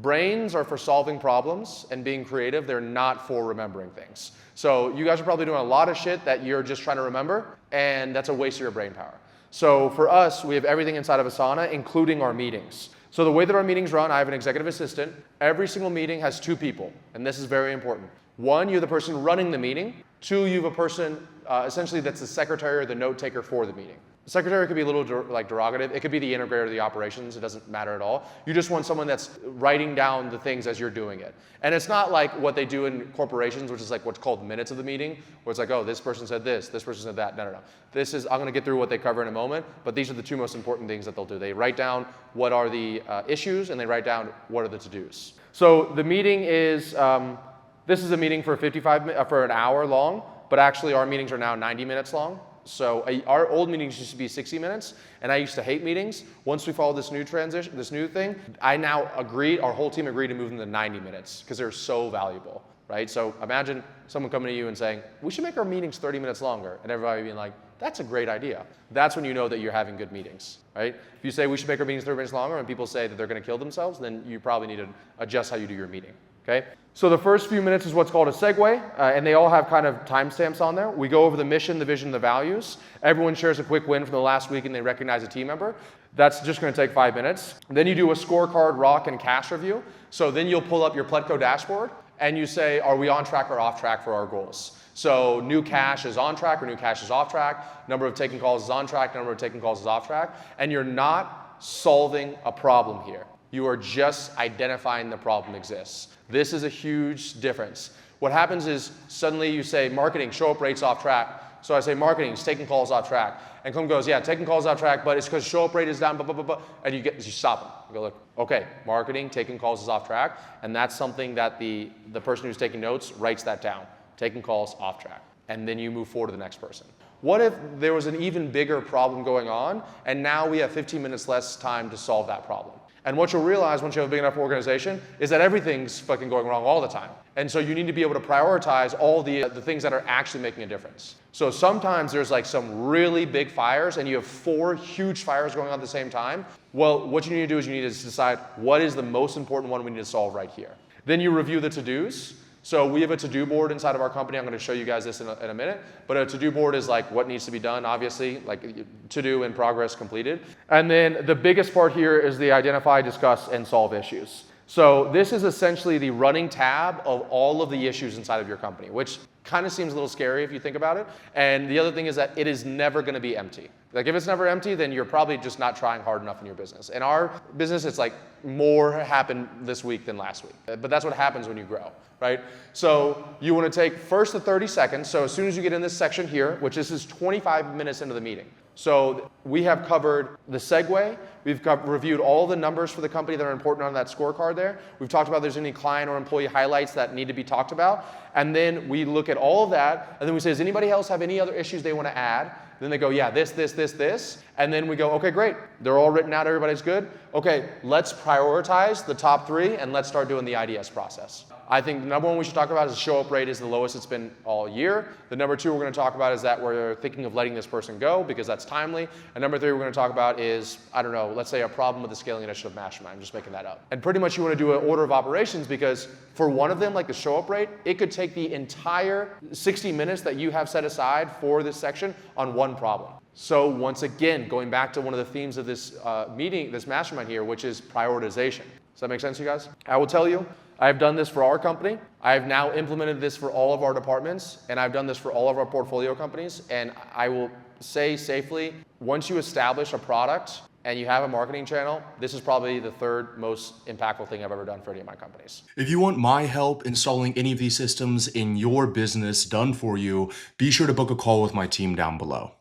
Brains are for solving problems and being creative. They're not for remembering things. So you guys are probably doing a lot of shit that you're just trying to remember, and that's a waste of your brain power. So for us, we have everything inside of Asana, including our meetings. So the way that our meetings run, I have an executive assistant. Every single meeting has 2 people, and this is very important. 1, you're the person running the meeting. 2, you have a person essentially that's the secretary or the note taker for the meeting. The secretary could be a little derogative. It could be the integrator of the operations. It doesn't matter at all. You just want someone that's writing down the things as you're doing it. And it's not like what they do in corporations, which is like what's called minutes of the meeting, where it's like, oh, this person said this person said that. No. This is, I'm going to get through what they cover in a moment, but these are the 2 most important things that they'll do. They write down what are the issues, and they write down what are the to-dos. So the meeting is, this is a meeting for for an hour long, but actually our meetings are now 90 minutes long. So our old meetings used to be 60 minutes, and I used to hate meetings. Once we followed this new transition, this new thing, I now our whole team agreed to move them to 90 minutes because they're so valuable, right? So imagine someone coming to you and saying, we should make our meetings 30 minutes longer, and everybody being like, that's a great idea. That's when you know that you're having good meetings, right? If you say we should make our meetings 30 minutes longer and people say that they're going to kill themselves, then you probably need to adjust how you do your meeting. Okay? So the first few minutes is what's called a segue, and they all have kind of timestamps on there. We go over the mission, the vision, the values. Everyone shares a quick win from the last week and they recognize a team member. That's just going to take 5 minutes. Then you do a scorecard, rock, and cash review. So then you'll pull up your Pletco dashboard and you say, are we on track or off track for our goals? So new cash is on track or new cash is off track. Number of taken calls is on track, number of taken calls is off track. And you're not solving a problem here. You are just identifying the problem exists. This is a huge difference. What happens is suddenly you say, marketing, show up rates off track. So I say, marketing is taking calls off track. And Clint goes, yeah, taking calls off track, but it's because show up rate is down, blah, blah, blah, blah. And you stop them. You go, look, okay, marketing, taking calls is off track. And that's something that the person who's taking notes writes that down. Taking calls off track. And then you move forward to the next person. What if there was an even bigger problem going on, and now we have 15 minutes less time to solve that problem? And what you'll realize once you have a big enough organization is that everything's fucking going wrong all the time. And so you need to be able to prioritize all the things that are actually making a difference. So sometimes there's like some really big fires and you have 4 huge fires going on at the same time. Well, what you need to do is you need to decide what is the most important one we need to solve right here. Then you review the to-dos. So we have a to-do board inside of our company. I'm going to show you guys this in a minute. But a to-do board is like what needs to be done, obviously, like to-do in progress completed. And then the biggest part here is the identify, discuss, and solve issues. So this is essentially the running tab of all of the issues inside of your company, which kind of seems a little scary if you think about it. And the other thing is that it is never going to be empty. Like if it's never empty, then you're probably just not trying hard enough in your business. In our business, it's like more happened this week than last week. But that's what happens when you grow, right? So you want to take first the 30 seconds. So as soon as you get in this section here, which this is 25 minutes into the meeting. So we have covered the segue. We've reviewed all the numbers for the company that are important on that scorecard there. We've talked about if there's any client or employee highlights that need to be talked about. And then we look at all of that. And then we say, does anybody else have any other issues they want to add? Then they go, yeah, this. And then we go, okay, great. They're all written out. Everybody's good. Okay, let's prioritize the top 3 and let's start doing the IDS process. I think the number 1 we should talk about is the show up rate is the lowest it's been all year. The number 2 we're going to talk about is that we're thinking of letting this person go because that's timely. And number 3 we're going to talk about is, I don't know, let's say a problem with the scaling initiative mastermind. I'm just making that up. And pretty much you want to do an order of operations because for one of them, like the show up rate, it could take the entire 60 minutes that you have set aside for this section on one problem. So once again, going back to one of the themes of this meeting, this mastermind here, which is prioritization. Does that make sense, you guys? I will tell you, I've done this for our company. I've now implemented this for all of our departments, and I've done this for all of our portfolio companies. And I will say safely, once you establish a product and you have a marketing channel, this is probably the 3rd most impactful thing I've ever done for any of my companies. If you want my help installing any of these systems in your business done for you, be sure to book a call with my team down below.